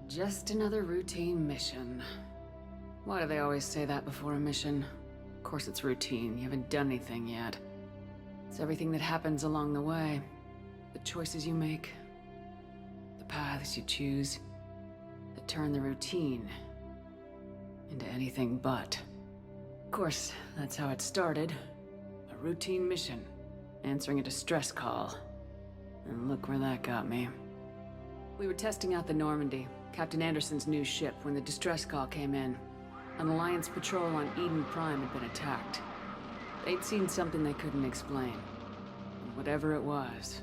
Just another routine mission. Why do they always say that before a mission? Of course it's routine, you haven't done anything yet. It's everything that happens along the way. The choices you make, the paths you choose, that turn the routine into anything but. Of course, that's how it started. A routine mission, answering a distress call. And look where that got me. We were testing out the Normandy, Captain Anderson's new ship, when the distress call came in. An Alliance patrol on Eden Prime had been attacked. They'd seen something they couldn't explain. And whatever it was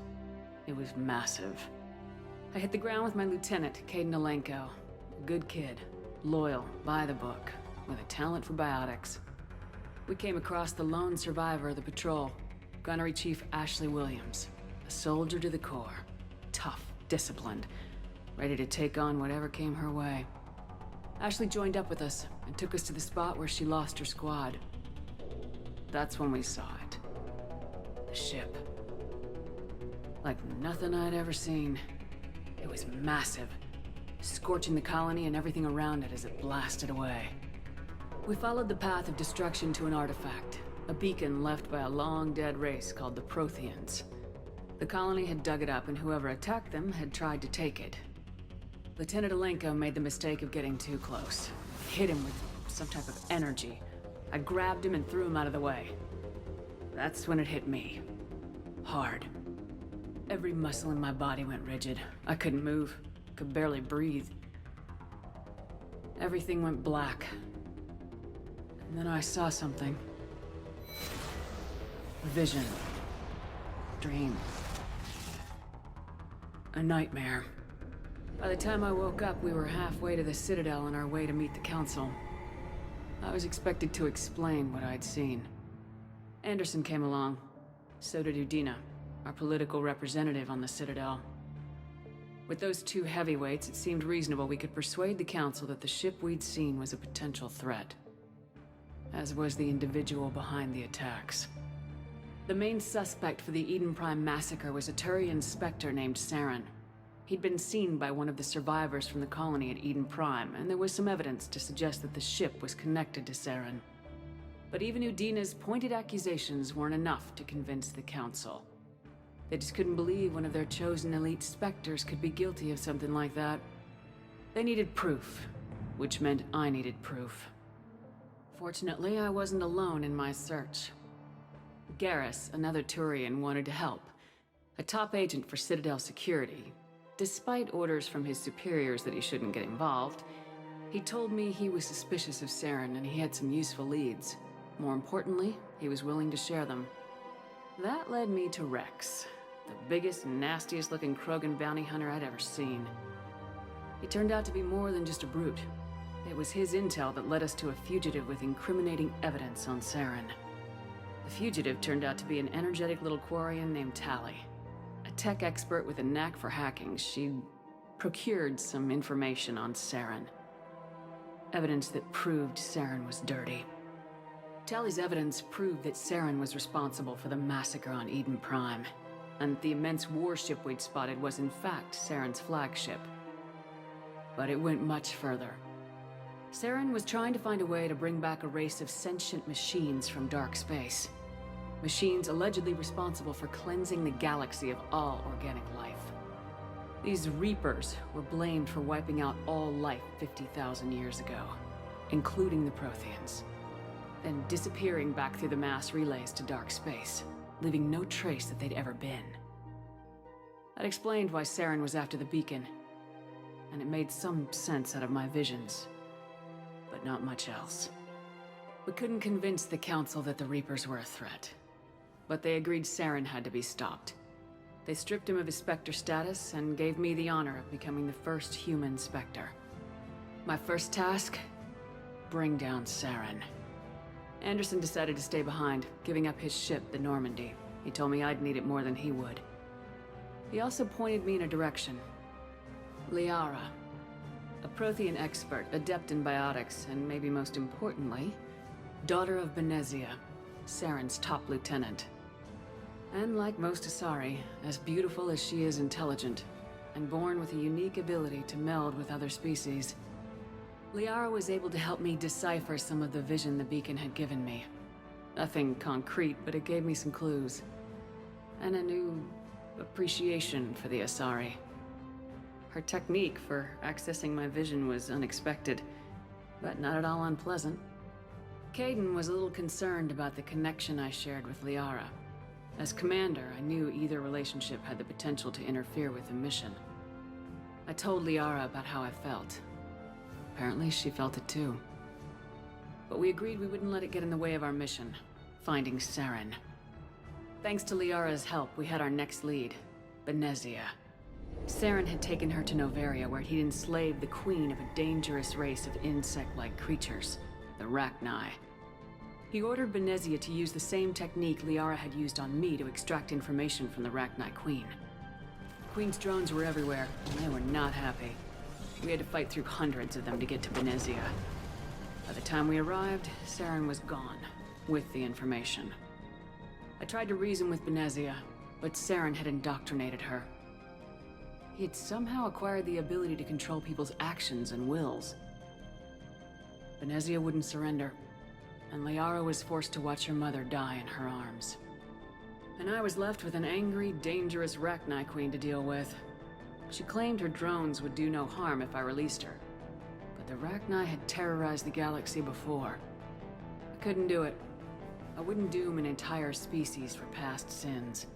massive. I hit the ground with my lieutenant, Kaidan Alenko. A good kid, loyal, by the book, with a talent for biotics. We came across the lone survivor of the patrol, Gunnery Chief Ashley Williams. A soldier to the core. Tough, disciplined, ready to take on whatever came her way. Ashley joined up with us and took us to the spot where she lost her squad. That's when we saw it. The ship. Like nothing I'd ever seen. It was massive, scorching the colony and everything around it as it blasted away. We followed the path of destruction to an artifact, a beacon left by a long-dead race called the Protheans. The colony had dug it up, and whoever attacked them had tried to take it. Lieutenant Alenko made the mistake of getting too close. Hit him with some type of energy. I grabbed him and threw him out of the way. That's when it hit me. Hard. Every muscle in my body went rigid. I couldn't move, could barely breathe. Everything went black. And then I saw something. A vision. Dream. A nightmare. By the time I woke up, we were halfway to the Citadel on our way to meet the Council. I was expected to explain what I'd seen. Anderson came along. So did Udina, our political representative on the Citadel. With those two heavyweights, it seemed reasonable we could persuade the Council that the ship we'd seen was a potential threat. As was the individual behind the attacks. The main suspect for the Eden Prime massacre was a Turian Spectre named Saren. He'd been seen by one of the survivors from the colony at Eden Prime, and there was some evidence to suggest that the ship was connected to Saren. But even Udina's pointed accusations weren't enough to convince the Council. They just couldn't believe one of their chosen elite Spectres could be guilty of something like that. They needed proof, which meant I needed proof. Fortunately, I wasn't alone in my search. Garrus, another Turian, wanted to help. A top agent for Citadel security. Despite orders from his superiors that he shouldn't get involved, he told me he was suspicious of Saren and he had some useful leads. More importantly, he was willing to share them. That led me to Rex, the biggest, nastiest looking Krogan bounty hunter I'd ever seen. He turned out to be more than just a brute. It was his intel that led us to a fugitive with incriminating evidence on Saren. The fugitive turned out to be an energetic little Quarian named Tali. A tech expert with a knack for hacking, she'd procured some information on Saren. Evidence that proved Saren was dirty. Tali's evidence proved that Saren was responsible for the massacre on Eden Prime, and the immense warship we'd spotted was in fact Saren's flagship. But it went much further. Saren was trying to find a way to bring back a race of sentient machines from dark space. Machines allegedly responsible for cleansing the galaxy of all organic life. These Reapers were blamed for wiping out all life 50,000 years ago, including the Protheans, then disappearing back through the mass relays to dark space, leaving no trace that they'd ever been. That explained why Saren was after the beacon, and it made some sense out of my visions, but not much else. We couldn't convince the Council that the Reapers were a threat, but they agreed Saren had to be stopped. They stripped him of his Spectre status and gave me the honor of becoming the first human Spectre. My first task? Bring down Saren. Anderson decided to stay behind, giving up his ship, the Normandy. He told me I'd need it more than he would. He also pointed me in a direction. Liara. A Prothean expert, adept in biotics, and maybe most importantly, daughter of Benezia, Saren's top lieutenant. And like most Asari, as beautiful as she is intelligent, and born with a unique ability to meld with other species. Liara was able to help me decipher some of the vision the beacon had given me. Nothing concrete, but it gave me some clues. And a new appreciation for the Asari. Her technique for accessing my vision was unexpected, but not at all unpleasant. Kaidan was a little concerned about the connection I shared with Liara. As commander, I knew either relationship had the potential to interfere with the mission. I told Liara about how I felt. Apparently, she felt it too. But we agreed we wouldn't let it get in the way of our mission, finding Saren. Thanks to Liara's help, we had our next lead, Benezia. Saren had taken her to Noveria, where he'd enslaved the queen of a dangerous race of insect-like creatures, the Rachni. He ordered Benezia to use the same technique Liara had used on me to extract information from the Rachni queen. The queen's drones were everywhere, and they were not happy. We had to fight through hundreds of them to get to Benezia. By the time we arrived, Saren was gone, with the information. I tried to reason with Benezia, but Saren had indoctrinated her. He had somehow acquired the ability to control people's actions and wills. Benezia wouldn't surrender, and Liara was forced to watch her mother die in her arms. And I was left with an angry, dangerous Rachni queen to deal with. She claimed her drones would do no harm if I released her. But the Rachni had terrorized the galaxy before. I couldn't do it. I wouldn't doom an entire species for past sins.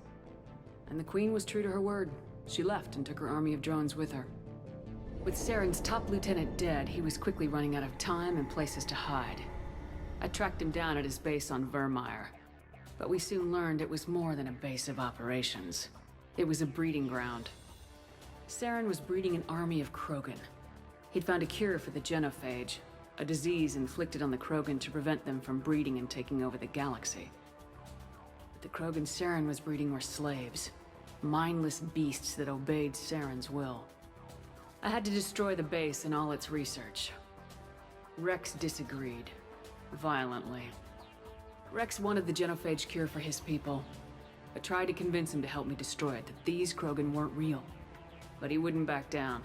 And the Queen was true to her word. She left and took her army of drones with her. With Saren's top lieutenant dead, he was quickly running out of time and places to hide. I tracked him down at his base on Vermeer. But we soon learned it was more than a base of operations. It was a breeding ground. Saren was breeding an army of Krogan. He'd found a cure for the genophage, a disease inflicted on the Krogan to prevent them from breeding and taking over the galaxy. But the Krogan Saren was breeding were slaves, mindless beasts that obeyed Saren's will. I had to destroy the base and all its research. Rex disagreed, violently. Rex wanted the genophage cure for his people. I tried to convince him to help me destroy it, that these Krogan weren't real. But he wouldn't back down.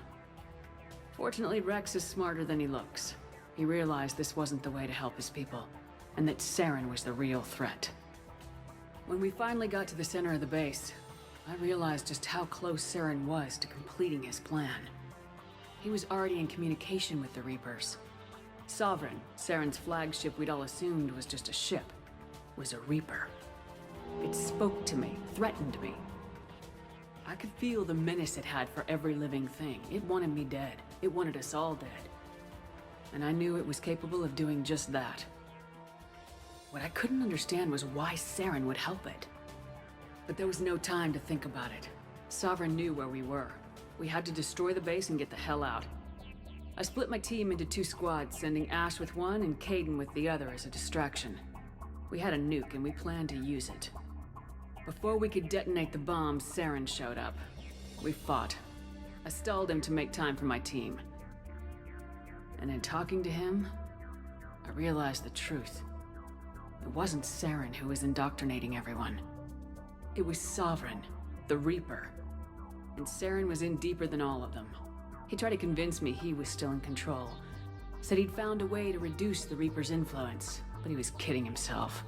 Fortunately, Rex is smarter than he looks. He realized this wasn't the way to help his people, and that Saren was the real threat. When we finally got to the center of the base, I realized just how close Saren was to completing his plan. He was already in communication with the Reapers. Sovereign, Saren's flagship we'd all assumed was just a ship, was a Reaper. It spoke to me, threatened me. I could feel the menace it had for every living thing. It wanted me dead. It wanted us all dead. And I knew it was capable of doing just that. What I couldn't understand was why Saren would help it. But there was no time to think about it. Sovereign knew where we were. We had to destroy the base and get the hell out. I split my team into 2 squads, sending Ash with one and Kaidan with the other as a distraction. We had a nuke and we planned to use it. Before we could detonate the bomb, Saren showed up. We fought. I stalled him to make time for my team. And in talking to him, I realized the truth. It wasn't Saren who was indoctrinating everyone. It was Sovereign, the Reaper. And Saren was in deeper than all of them. He tried to convince me he was still in control. Said he'd found a way to reduce the Reaper's influence, but he was kidding himself.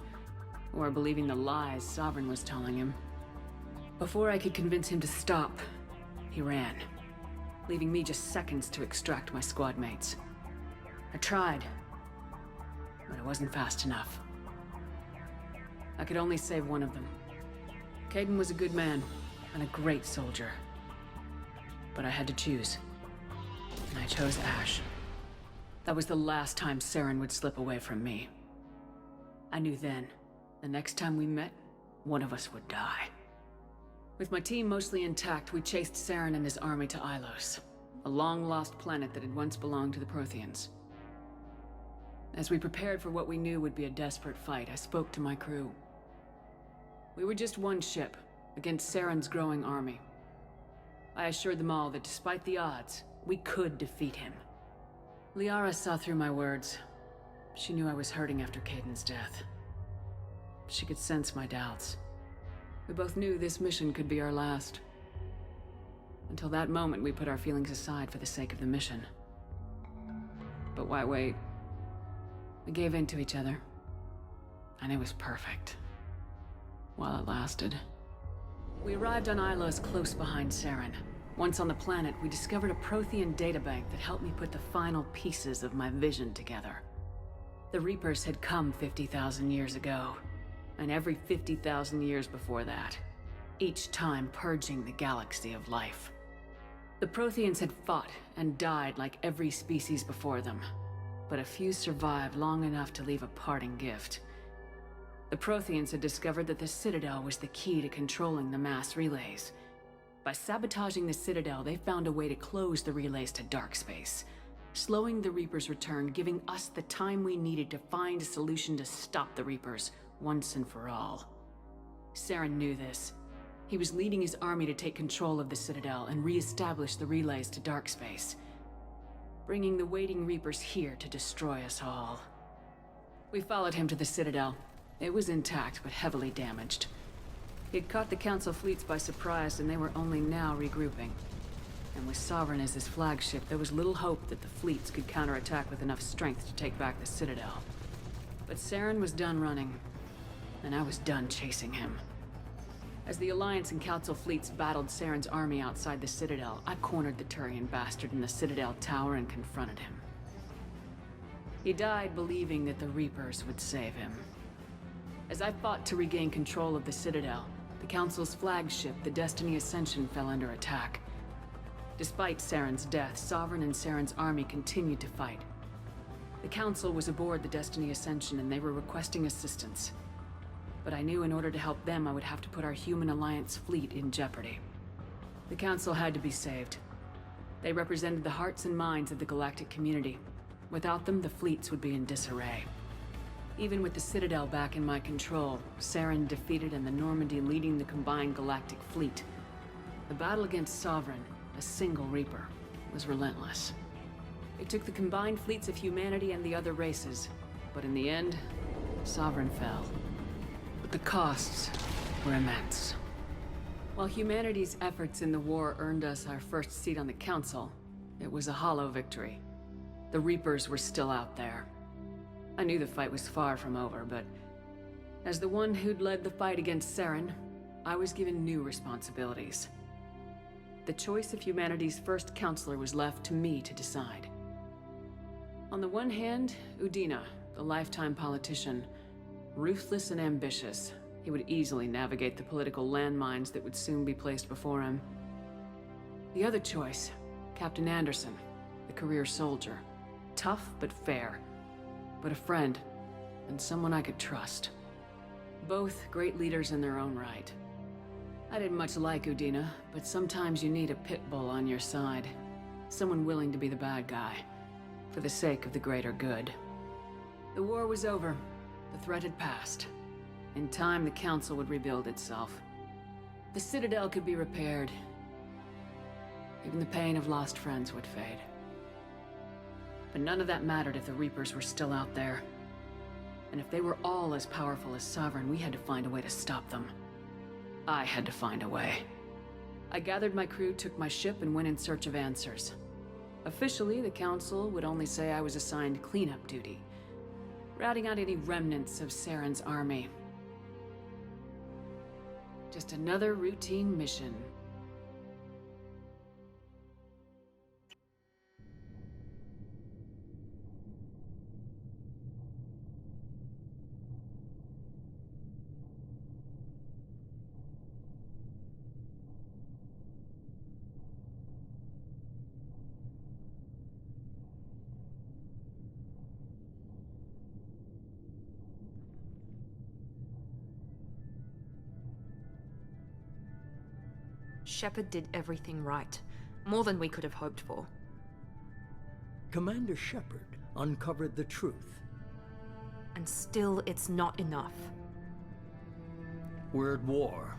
Or believing the lies Sovereign was telling him. Before I could convince him to stop, he ran, leaving me just seconds to extract my squad mates. I tried, but it wasn't fast enough. I could only save one of them. Kaidan was a good man, and a great soldier. But I had to choose, and I chose Ash. That was the last time Saren would slip away from me. I knew then, the next time we met, one of us would die. With my team mostly intact, we chased Saren and his army to Ilos, a long-lost planet that had once belonged to the Protheans. As we prepared for what we knew would be a desperate fight, I spoke to my crew. We were just one ship, against Saren's growing army. I assured them all that despite the odds, we could defeat him. Liara saw through my words. She knew I was hurting after Kaidan's death. She could sense my doubts. We both knew this mission could be our last. Until that moment, we put our feelings aside for the sake of the mission. But why wait? We gave in to each other. And it was perfect. While it lasted. We arrived on Ilos close behind Saren. Once on the planet, we discovered a Prothean databank that helped me put the final pieces of my vision together. The Reapers had come 50,000 years ago, and every 50,000 years before that, each time purging the galaxy of life. The Protheans had fought and died like every species before them, but a few survived long enough to leave a parting gift. The Protheans had discovered that the Citadel was the key to controlling the mass relays. By sabotaging the Citadel, they found a way to close the relays to dark space, slowing the Reapers' return, giving us the time we needed to find a solution to stop the Reapers once and for all. Saren knew this. He was leading his army to take control of the Citadel and re-establish the relays to dark space, bringing the waiting Reapers here to destroy us all. We followed him to the Citadel. It was intact, but heavily damaged. He'd caught the Council fleets by surprise, and they were only now regrouping. And with Sovereign as his flagship, there was little hope that the fleets could counterattack with enough strength to take back the Citadel. But Saren was done running, and I was done chasing him. As the Alliance and Council fleets battled Saren's army outside the Citadel, I cornered the Turian bastard in the Citadel tower and confronted him. He died believing that the Reapers would save him. As I fought to regain control of the Citadel, the Council's flagship, the Destiny Ascension, fell under attack. Despite Saren's death, Sovereign and Saren's army continued to fight. The Council was aboard the Destiny Ascension and they were requesting assistance. But I knew in order to help them, I would have to put our Human Alliance fleet in jeopardy. The Council had to be saved. They represented the hearts and minds of the galactic community. Without them, the fleets would be in disarray. Even with the Citadel back in my control, Saren defeated and the Normandy leading the combined galactic fleet. The battle against Sovereign, a single Reaper, was relentless. It took the combined fleets of humanity and the other races, but in the end, Sovereign fell. But the costs were immense. While humanity's efforts in the war earned us our first seat on the Council, it was a hollow victory. The Reapers were still out there. I knew the fight was far from over, but as the one who'd led the fight against Saren, I was given new responsibilities. The choice of humanity's first counselor was left to me to decide. On the one hand, Udina, the lifetime politician, ruthless and ambitious. He would easily navigate the political landmines that would soon be placed before him. The other choice, Captain Anderson, the career soldier. Tough but fair, but a friend, and someone I could trust. Both great leaders in their own right. I didn't much like Udina, but sometimes you need a pit bull on your side. Someone willing to be the bad guy, for the sake of the greater good. The war was over. The threat had passed. In time, the Council would rebuild itself. The Citadel could be repaired. Even the pain of lost friends would fade. But none of that mattered if the Reapers were still out there. And if they were all as powerful as Sovereign, we had to find a way to stop them. I had to find a way. I gathered my crew, took my ship, and went in search of answers. Officially, the Council would only say I was assigned cleanup duty, routing out any remnants of Saren's army. Just another routine mission. Shepard did everything right. More than we could have hoped for. Commander Shepard uncovered the truth. And still, it's not enough. We're at war.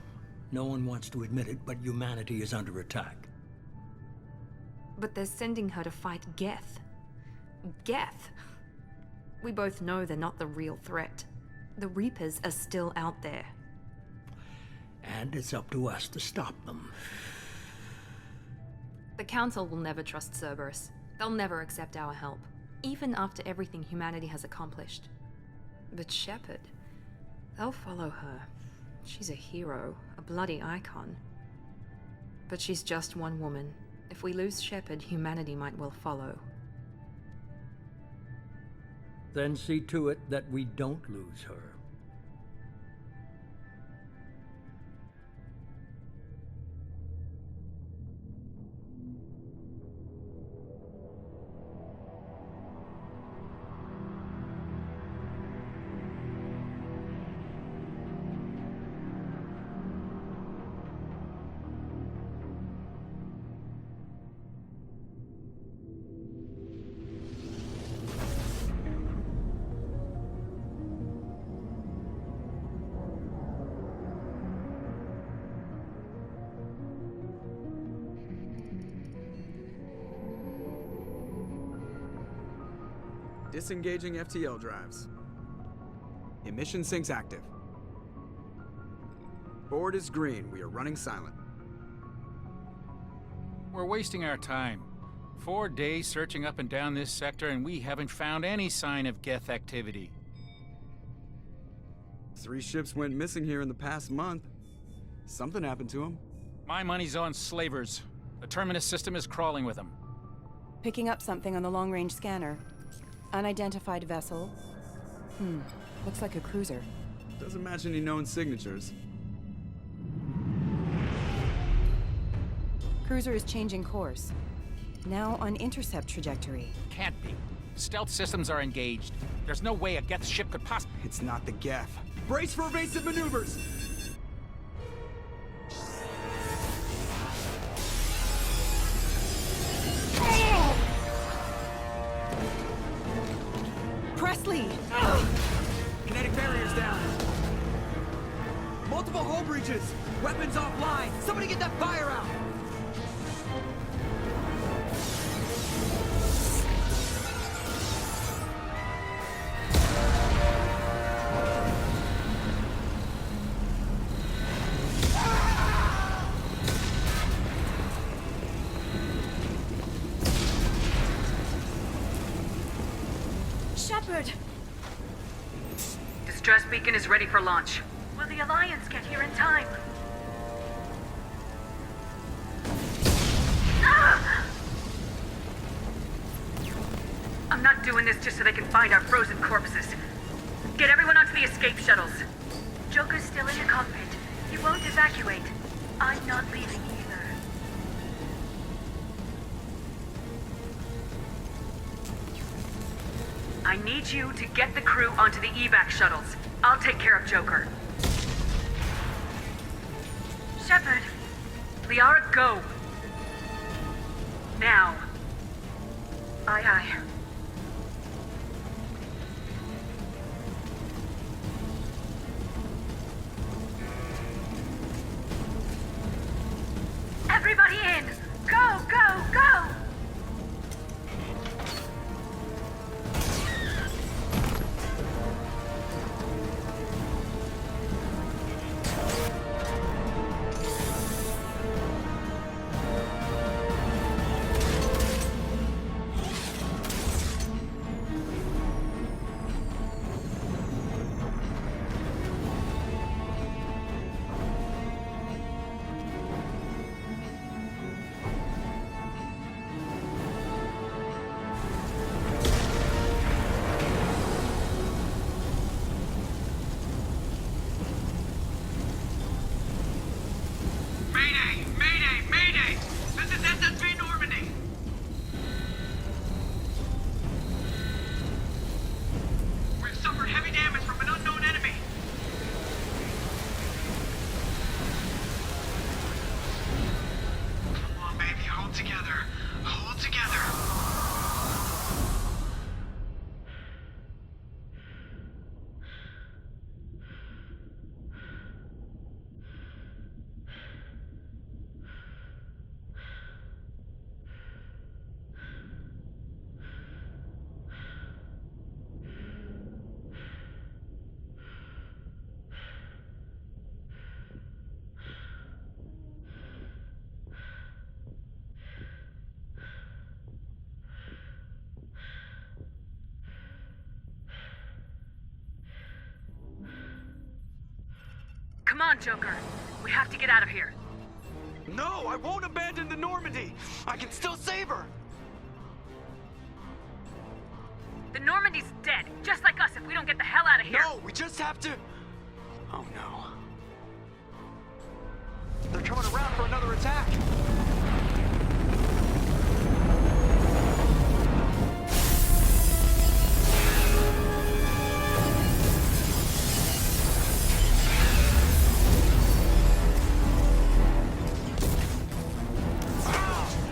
No one wants to admit it, but humanity is under attack. But they're sending her to fight Geth. Geth! We both know they're not the real threat. The Reapers are still out there. And it's up to us to stop them. The Council will never trust Cerberus. They'll never accept our help, even after everything humanity has accomplished. But Shepard, they'll follow her. She's a hero, a bloody icon. But she's just one woman. If we lose Shepard, humanity might well follow. Then see to it that we don't lose her. Disengaging FTL drives. Emission sinks active. Board is green. We are running silent. We're wasting our time. 4 days searching up and down this sector, and we haven't found any sign of Geth activity. 3 ships went missing here in the past month. Something happened to them. My money's on slavers. The Terminus system is crawling with them. Picking up something on the long-range scanner. Unidentified vessel. Looks like a cruiser. Doesn't match any known signatures. Cruiser is changing course. Now on intercept trajectory. Can't be. Stealth systems are engaged. There's no way a Geth ship could possibly... It's not the Geth. Brace for evasive maneuvers! Presley! Kinetic barriers down. Multiple hull breaches. Weapons offline. Somebody get that fire out. Shepard! Distress beacon is ready for launch. Will the Alliance get here in time? I'm not doing this just so they can find our frozen corpses. Get everyone onto the escape shuttles. Joker's still in the cockpit. He won't evacuate. I'm not leaving either. I need you to get the crew onto the evac shuttles. I'll take care of Joker. Shepard! Liara, go! Now. Aye, aye. Everybody in! Go, go, go! Come on, Joker. We have to get out of here. No, I won't abandon the Normandy. I can still save her. The Normandy's dead, just like us if we don't get the hell out of here. No, we just have to... Oh no. They're coming around for another attack.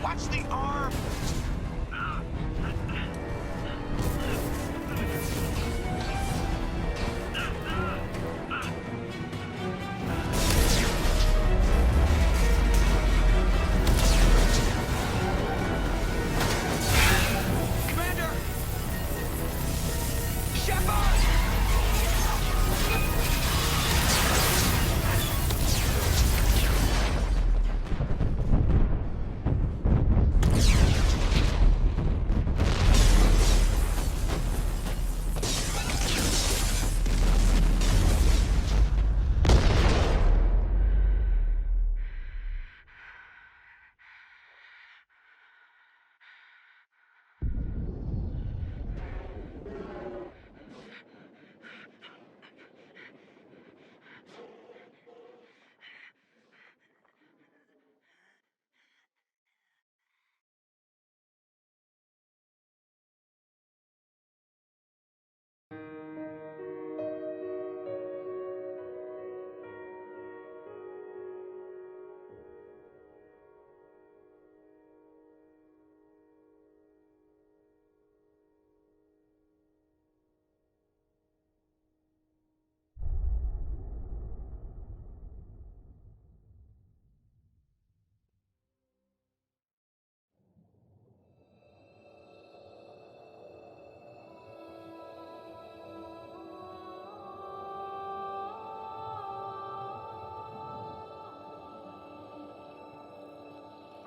Watch the arm! Commander! Shepard!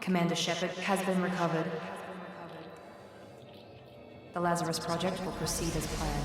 Commander Shepard has been recovered. The Lazarus Project will proceed as planned.